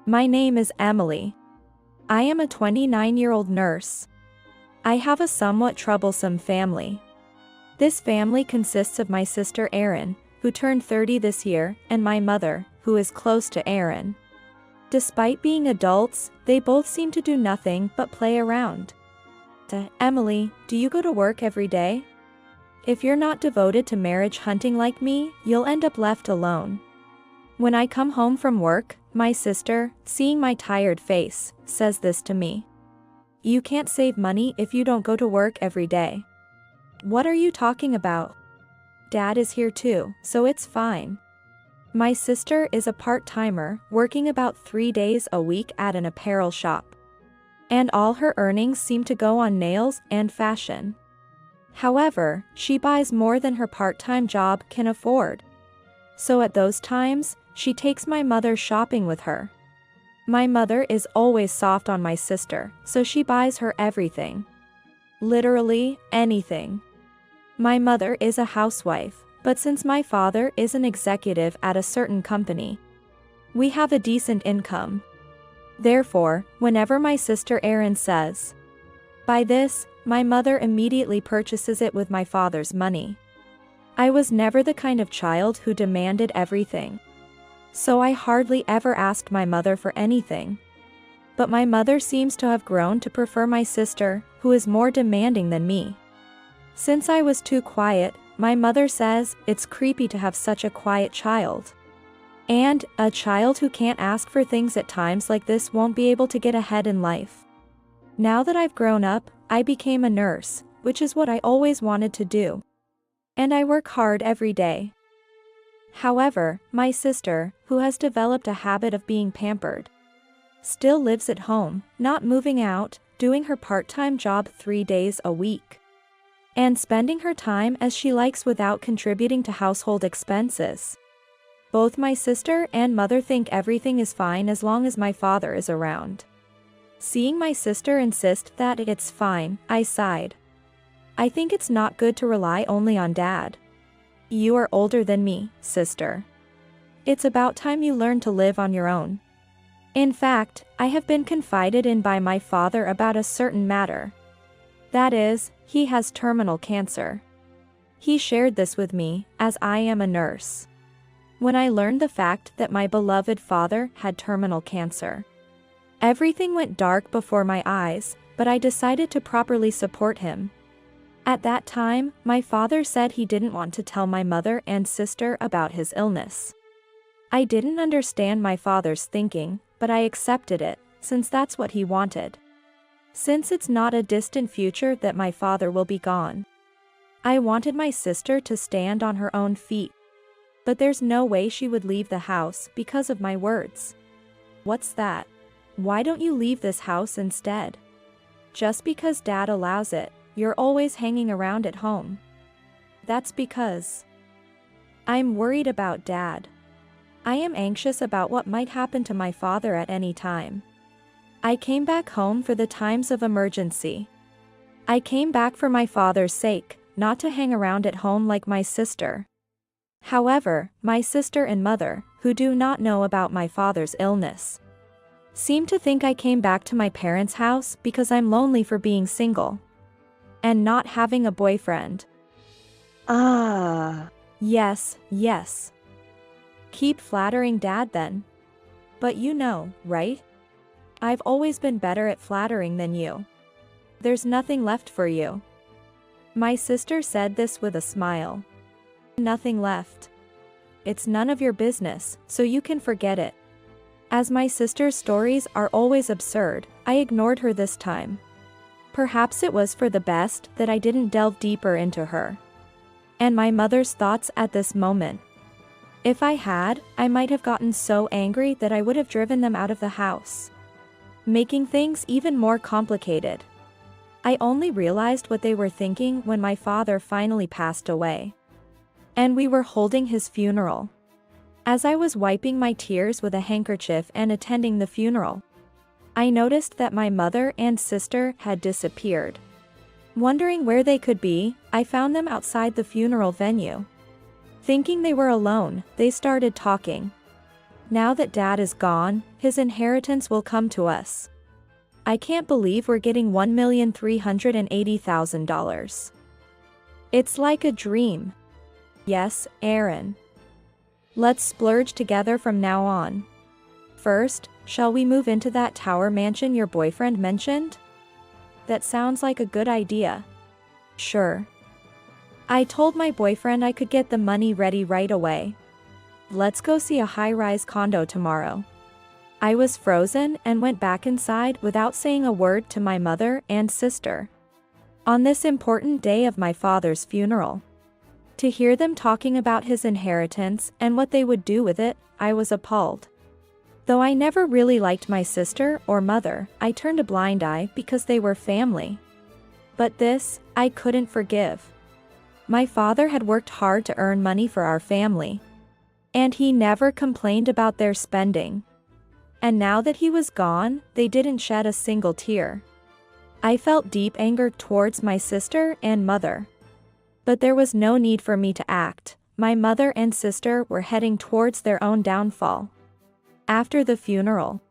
My name is Emily. I am a 29-year-old nurse. I have a somewhat troublesome family. This family consists of my sister Erin, who turned 30 this year, and my mother, who is close to Erin. Despite being adults, they both seem to do nothing but play around. Emily, do you go to work every day? If you're not devoted to marriage hunting like me, you'll end up left alone. When I come home from work, my sister, seeing my tired face, says this to me. You can't save money if you don't go to work every day. What are you talking about? Dad is here too, so it's fine. My sister is a part-timer, working about 3 days a week at an apparel shop. And all her earnings seem to go on nails and fashion. However, she buys more than her part-time job can afford. So at those times, she takes my mother shopping with her. My mother is always soft on my sister, so she buys her everything. Literally, anything. My mother is a housewife, but since my father is an executive at a certain company, we have a decent income. Therefore, whenever my sister Erin says, "Buy this," my mother immediately purchases it with my father's money. I was never the kind of child who demanded everything. So I hardly ever asked my mother for anything. But my mother seems to have grown to prefer my sister, who is more demanding than me. Since I was too quiet, my mother says it's creepy to have such a quiet child. And a child who can't ask for things at times like this won't be able to get ahead in life. Now that I've grown up, I became a nurse, which is what I always wanted to do. And I work hard every day. However, my sister, who has developed a habit of being pampered, still lives at home, not moving out, doing her part-time job 3 days a week, and spending her time as she likes without contributing to household expenses. Both my sister and mother think everything is fine as long as my father is around. Seeing my sister insist that it's fine, I sighed. I think it's not good to rely only on Dad. You are older than me, sister. It's about time you learn to live on your own. In fact, I have been confided in by my father about a certain matter. That is, he has terminal cancer. He shared this with me, as I am a nurse. When I learned the fact that my beloved father had terminal cancer, everything went dark before my eyes, but I decided to properly support him. At that time, my father said he didn't want to tell my mother and sister about his illness. I didn't understand my father's thinking, but I accepted it, since that's what he wanted. Since it's not a distant future that my father will be gone, I wanted my sister to stand on her own feet. But there's no way she would leave the house because of my words. What's that? Why don't you leave this house instead? Just because Dad allows it, you're always hanging around at home. That's because I'm worried about Dad. I am anxious about what might happen to my father at any time. I came back home for the times of emergency. I came back for my father's sake, not to hang around at home like my sister. However, my sister and mother, who do not know about my father's illness, seem to think I came back to my parents' house because I'm lonely for being single and not having a boyfriend. Yes. Keep flattering Dad then. But you know, right? I've always been better at flattering than you. There's nothing left for you. My sister said this with a smile. Nothing left. It's none of your business, so you can forget it. As my sister's stories are always absurd, I ignored her this time. Perhaps it was for the best that I didn't delve deeper into her and my mother's thoughts at this moment. If I had, I might have gotten so angry that I would have driven them out of the house, making things even more complicated. I only realized what they were thinking when my father finally passed away, and we were holding his funeral. As I was wiping my tears with a handkerchief and attending the funeral, I noticed that my mother and sister had disappeared. Wondering where they could be, I found them outside the funeral venue. Thinking they were alone, they started talking. Now that Dad is gone, his inheritance will come to us. I can't believe we're getting $1,380,000. It's like a dream. Yes, Aaron. Let's splurge together from now on. First, shall we move into that tower mansion your boyfriend mentioned? That sounds like a good idea. Sure. I told my boyfriend I could get the money ready right away. Let's go see a high-rise condo tomorrow. I was frozen and went back inside without saying a word to my mother and sister. On this important day of my father's funeral. To hear them talking about his inheritance and what they would do with it, I was appalled. Though I never really liked my sister or mother, I turned a blind eye because they were family. But this, I couldn't forgive. My father had worked hard to earn money for our family. And he never complained about their spending. And now that he was gone, they didn't shed a single tear. I felt deep anger towards my sister and mother. But there was no need for me to act. My mother and sister were heading towards their own downfall. After the funeral,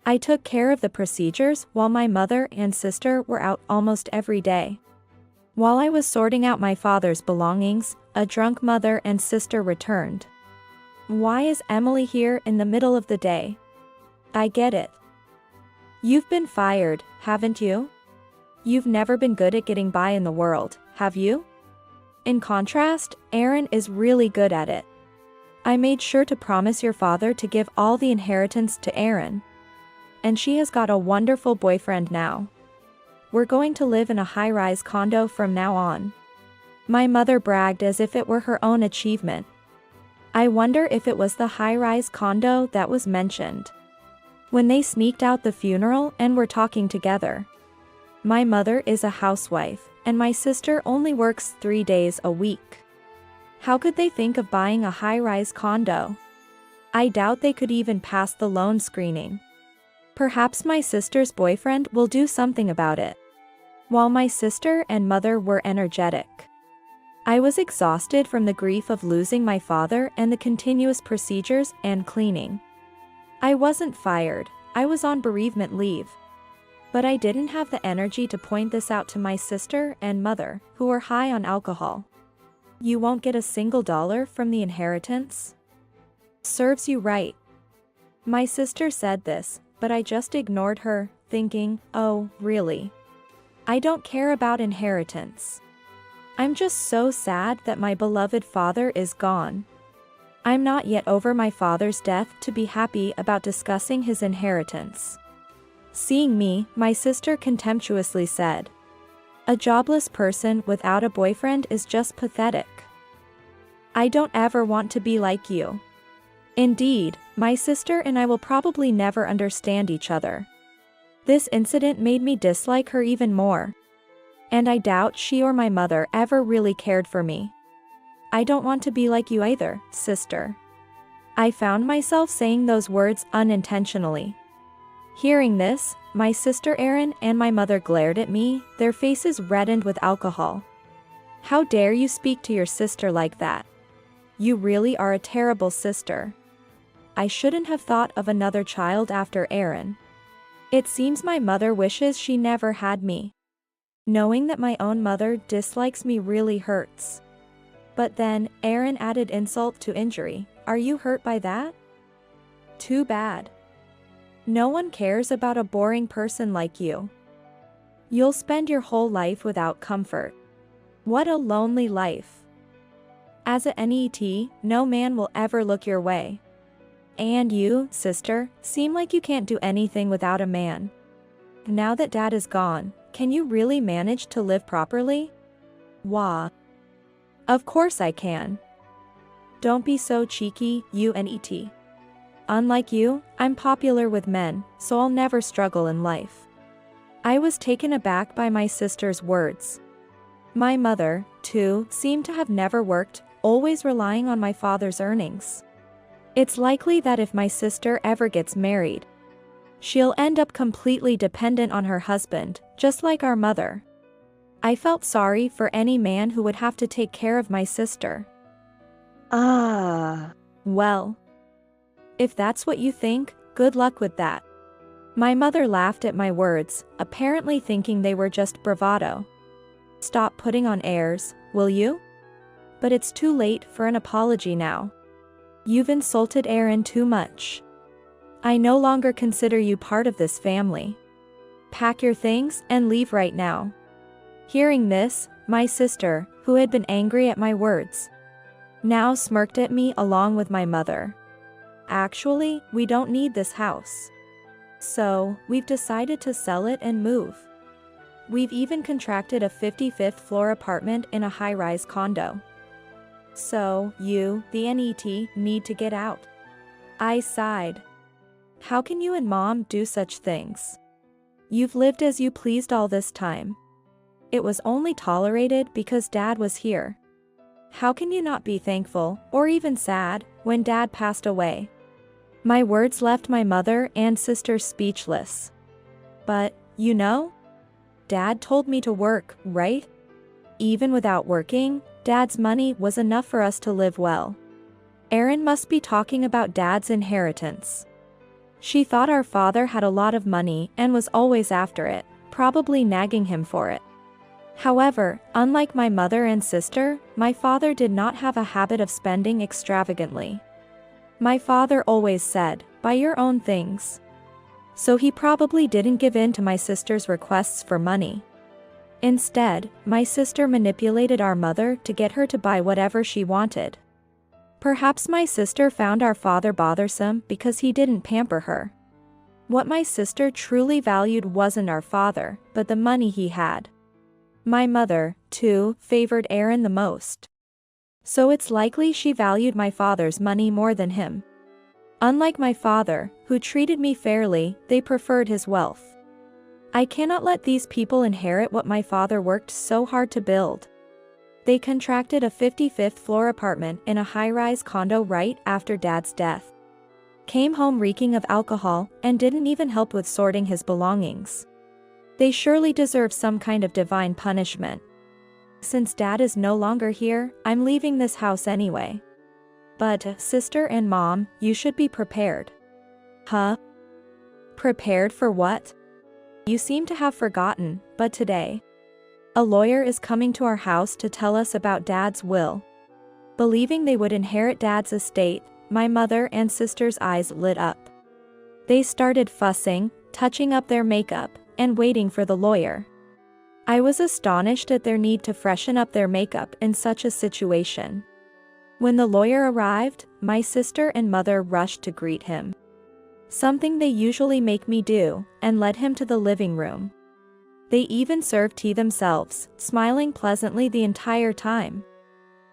I took care of the procedures while my mother and sister were out almost every day. While I was sorting out my father's belongings, a drunk mother and sister returned. Why is Emily here in the middle of the day? I get it. You've been fired, haven't you? You've never been good at getting by in the world, have you? In contrast, Aaron is really good at it. I made sure to promise your father to give all the inheritance to Aaron. And she has got a wonderful boyfriend now. We're going to live in a high-rise condo from now on. My mother bragged as if it were her own achievement. I wonder if it was the high-rise condo that was mentioned when they sneaked out the funeral and were talking together. My mother is a housewife, and my sister only works 3 days a week. How could they think of buying a high-rise condo? I doubt they could even pass the loan screening. Perhaps my sister's boyfriend will do something about it. While my sister and mother were energetic, I was exhausted from the grief of losing my father and the continuous procedures and cleaning. I wasn't fired, I was on bereavement leave. But I didn't have the energy to point this out to my sister and mother, who were high on alcohol. You won't get a single dollar from the inheritance? Serves you right. My sister said this, but I just ignored her, thinking, oh, really? I don't care about inheritance. I'm just so sad that my beloved father is gone. I'm not yet over my father's death to be happy about discussing his inheritance. Seeing me, my sister contemptuously said, a jobless person without a boyfriend is just pathetic. I don't ever want to be like you. Indeed, my sister and I will probably never understand each other. This incident made me dislike her even more. And I doubt she or my mother ever really cared for me. I don't want to be like you either, sister. I found myself saying those words unintentionally. Hearing this, my sister Erin and my mother glared at me, their faces reddened with alcohol. How dare you speak to your sister like that? You really are a terrible sister. I shouldn't have thought of another child after Erin. It seems my mother wishes she never had me. Knowing that my own mother dislikes me really hurts. But then, Erin added insult to injury. Are you hurt by that? Too bad. No one cares about a boring person like you. You'll spend your whole life without comfort. What a lonely life. As a NET, no man will ever look your way. And you, sister, seem like you can't do anything without a man. Now that Dad is gone, can you really manage to live properly? Wah. Of course I can. Don't be so cheeky, you NET. Unlike you, I'm popular with men, so I'll never struggle in life. I was taken aback by my sister's words. My mother, too, seemed to have never worked, always relying on my father's earnings. It's likely that if my sister ever gets married, she'll end up completely dependent on her husband, just like our mother. I felt sorry for any man who would have to take care of my sister. Well. If that's what you think, good luck with that. My mother laughed at my words, apparently thinking they were just bravado. Stop putting on airs, will you? But it's too late for an apology now. You've insulted Aaron too much. I no longer consider you part of this family. Pack your things and leave right now. Hearing this, my sister, who had been angry at my words, now smirked at me along with my mother. Actually, we don't need this house. So, we've decided to sell it and move. We've even contracted a 55th floor apartment in a high-rise condo. So, you, the NET, need to get out. I sighed. How can you and Mom do such things? You've lived as you pleased all this time. It was only tolerated because Dad was here. How can you not be thankful, or even sad, when Dad passed away? My words left my mother and sister speechless. But, you know, Dad told me to work, right? Even without working, Dad's money was enough for us to live well. Aaron must be talking about Dad's inheritance. She thought our father had a lot of money and was always after it, probably nagging him for it. However, unlike my mother and sister, my father did not have a habit of spending extravagantly. My father always said, "Buy your own things." So he probably didn't give in to my sister's requests for money. Instead, my sister manipulated our mother to get her to buy whatever she wanted. Perhaps my sister found our father bothersome because he didn't pamper her. What my sister truly valued wasn't our father, but the money he had. My mother, too, favored Aaron the most. So it's likely she valued my father's money more than him. Unlike my father, who treated me fairly, they preferred his wealth. I cannot let these people inherit what my father worked so hard to build. They contracted a 55th floor apartment in a high-rise condo right after Dad's death. Came home reeking of alcohol and didn't even help with sorting his belongings. They surely deserve some kind of divine punishment. Since Dad is no longer here, I'm leaving this house anyway. But, sister and Mom, you should be prepared. Huh? Prepared for what? You seem to have forgotten, but today, a lawyer is coming to our house to tell us about Dad's will. Believing they would inherit Dad's estate, my mother and sister's eyes lit up. They started fussing, touching up their makeup, and waiting for the lawyer. I was astonished at their need to freshen up their makeup in such a situation. When the lawyer arrived, my sister and mother rushed to greet him. Something they usually make me do, and led him to the living room. They even served tea themselves, smiling pleasantly the entire time.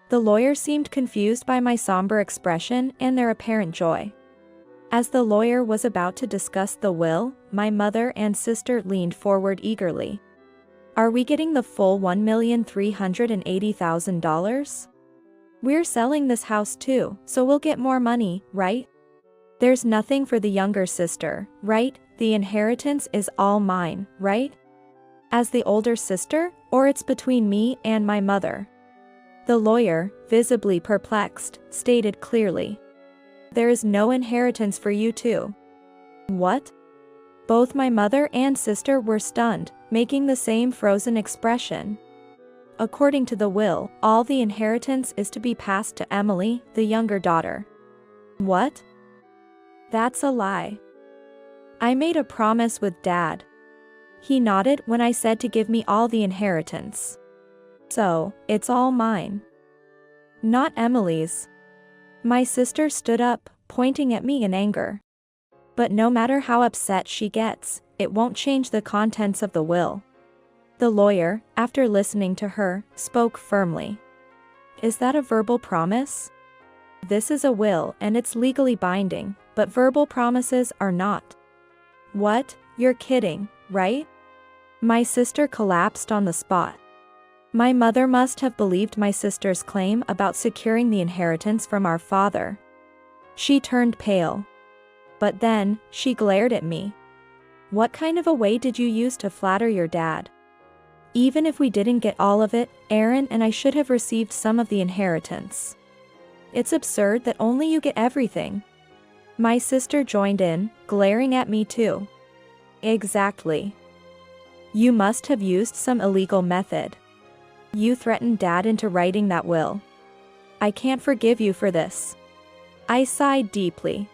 The lawyer seemed confused by my somber expression and their apparent joy. As the lawyer was about to discuss the will, my mother and sister leaned forward eagerly. Are we getting the full $1,380,000? We're selling this house too, so we'll get more money, right? There's nothing for the younger sister, right? The inheritance is all mine, right? As the older sister, or it's between me and my mother? The lawyer, visibly perplexed, stated clearly. There is no inheritance for you two. What? Both my mother and sister were stunned, making the same frozen expression. According to the will, all the inheritance is to be passed to Emily, the younger daughter. What? That's a lie. I made a promise with Dad. He nodded when I said to give me all the inheritance. So, it's all mine. Not Emily's. My sister stood up, pointing at me in anger. But no matter how upset she gets, it won't change the contents of the will. The lawyer, after listening to her, spoke firmly. Is that a verbal promise? This is a will and it's legally binding, but verbal promises are not. What? You're kidding, right? My sister collapsed on the spot. My mother must have believed my sister's claim about securing the inheritance from our father. She turned pale. But then, she glared at me. What kind of a way did you use to flatter your dad? Even if we didn't get all of it, Aaron and I should have received some of the inheritance. It's absurd that only you get everything. My sister joined in, glaring at me too. Exactly. You must have used some illegal method. You threatened Dad into writing that will. I can't forgive you for this. I sighed deeply.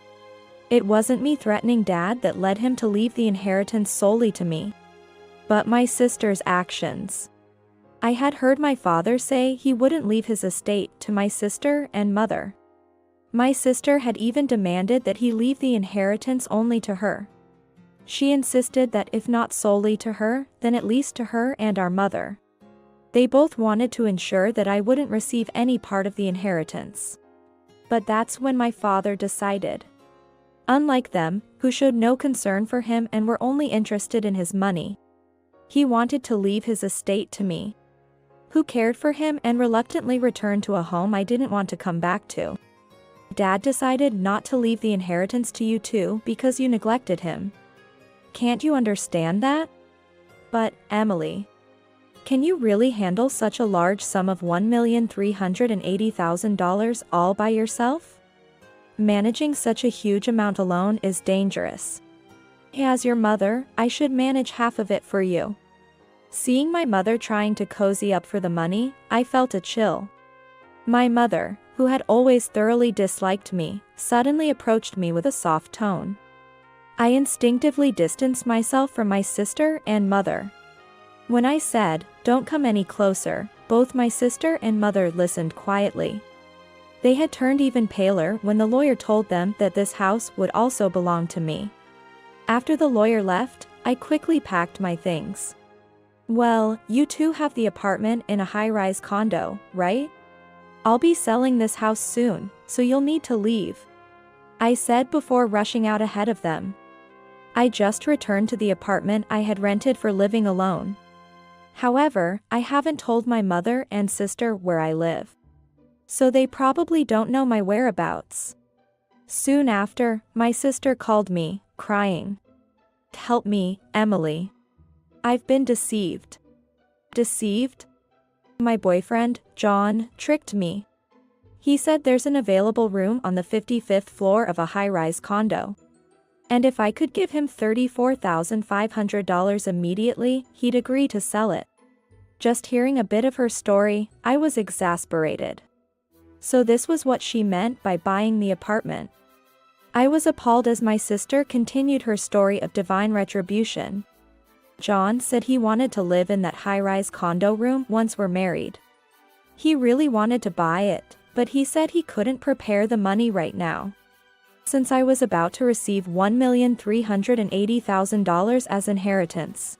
It wasn't me threatening Dad that led him to leave the inheritance solely to me, but my sister's actions. I had heard my father say he wouldn't leave his estate to my sister and mother. My sister had even demanded that he leave the inheritance only to her. She insisted that if not solely to her, then at least to her and our mother. They both wanted to ensure that I wouldn't receive any part of the inheritance. But that's when my father decided. Unlike them, who showed no concern for him and were only interested in his money, he wanted to leave his estate to me, who cared for him and reluctantly returned to a home I didn't want to come back to. Dad decided not to leave the inheritance to you too because you neglected him. Can't you understand that? But, Emily, can you really handle such a large sum of $1,380,000 all by yourself? Managing such a huge amount alone is dangerous. As your mother, I should manage half of it for you. Seeing my mother trying to cozy up for the money, I felt a chill. My mother, who had always thoroughly disliked me, suddenly approached me with a soft tone. I instinctively distanced myself from my sister and mother. When I said, "Don't come any closer," both my sister and mother listened quietly. They had turned even paler when the lawyer told them that this house would also belong to me. After the lawyer left, I quickly packed my things. Well, you two have the apartment in a high-rise condo, right? I'll be selling this house soon, so you'll need to leave, I said before rushing out ahead of them. I just returned to the apartment I had rented for living alone. However, I haven't told my mother and sister where I live, so they probably don't know my whereabouts. Soon after, my sister called me, crying. "Help me, Emily. I've been deceived." Deceived? My boyfriend, John, tricked me. He said there's an available room on the 55th floor of a high-rise condo, and if I could give him $34,500 immediately, he'd agree to sell it. Just hearing a bit of her story, I was exasperated. So this was what she meant by buying the apartment. I was appalled as my sister continued her story of divine retribution. John said he wanted to live in that high-rise condo room once we're married. He really wanted to buy it, but he said he couldn't prepare the money right now. Since I was about to receive $1,380,000 as inheritance,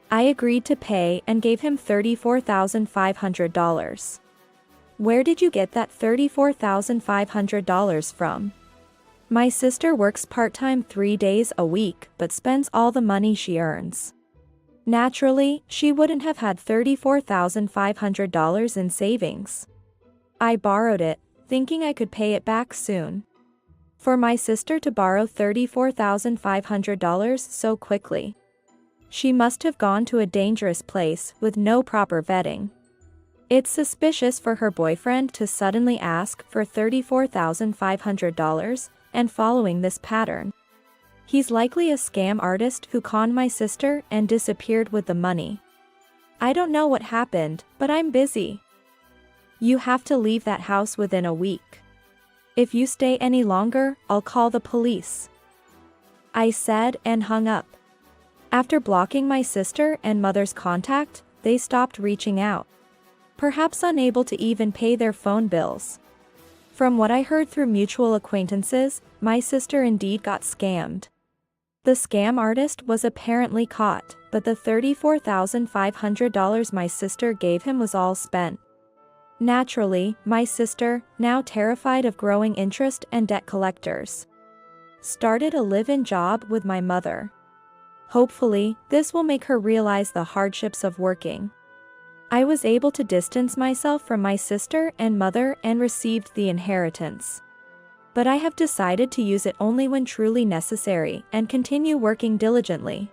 I agreed to pay and gave him $34,500. Where did you get that $34,500 from? My sister works part-time 3 days a week but spends all the money she earns. Naturally, she wouldn't have had $34,500 in savings. I borrowed it, thinking I could pay it back soon. For my sister to borrow $34,500 so quickly, she must have gone to a dangerous place with no proper vetting. It's suspicious for her boyfriend to suddenly ask for $34,500 and following this pattern. He's likely a scam artist who conned my sister and disappeared with the money. I don't know what happened, but I'm busy. You have to leave that house within a week. If you stay any longer, I'll call the police, I said and hung up. After blocking my sister and mother's contact, they stopped reaching out, perhaps unable to even pay their phone bills. From what I heard through mutual acquaintances, my sister indeed got scammed. The scam artist was apparently caught, but the $34,500 my sister gave him was all spent. Naturally, my sister, now terrified of growing interest and debt collectors, started a live-in job with my mother. Hopefully, this will make her realize the hardships of working. I was able to distance myself from my sister and mother and received the inheritance. But I have decided to use it only when truly necessary and continue working diligently.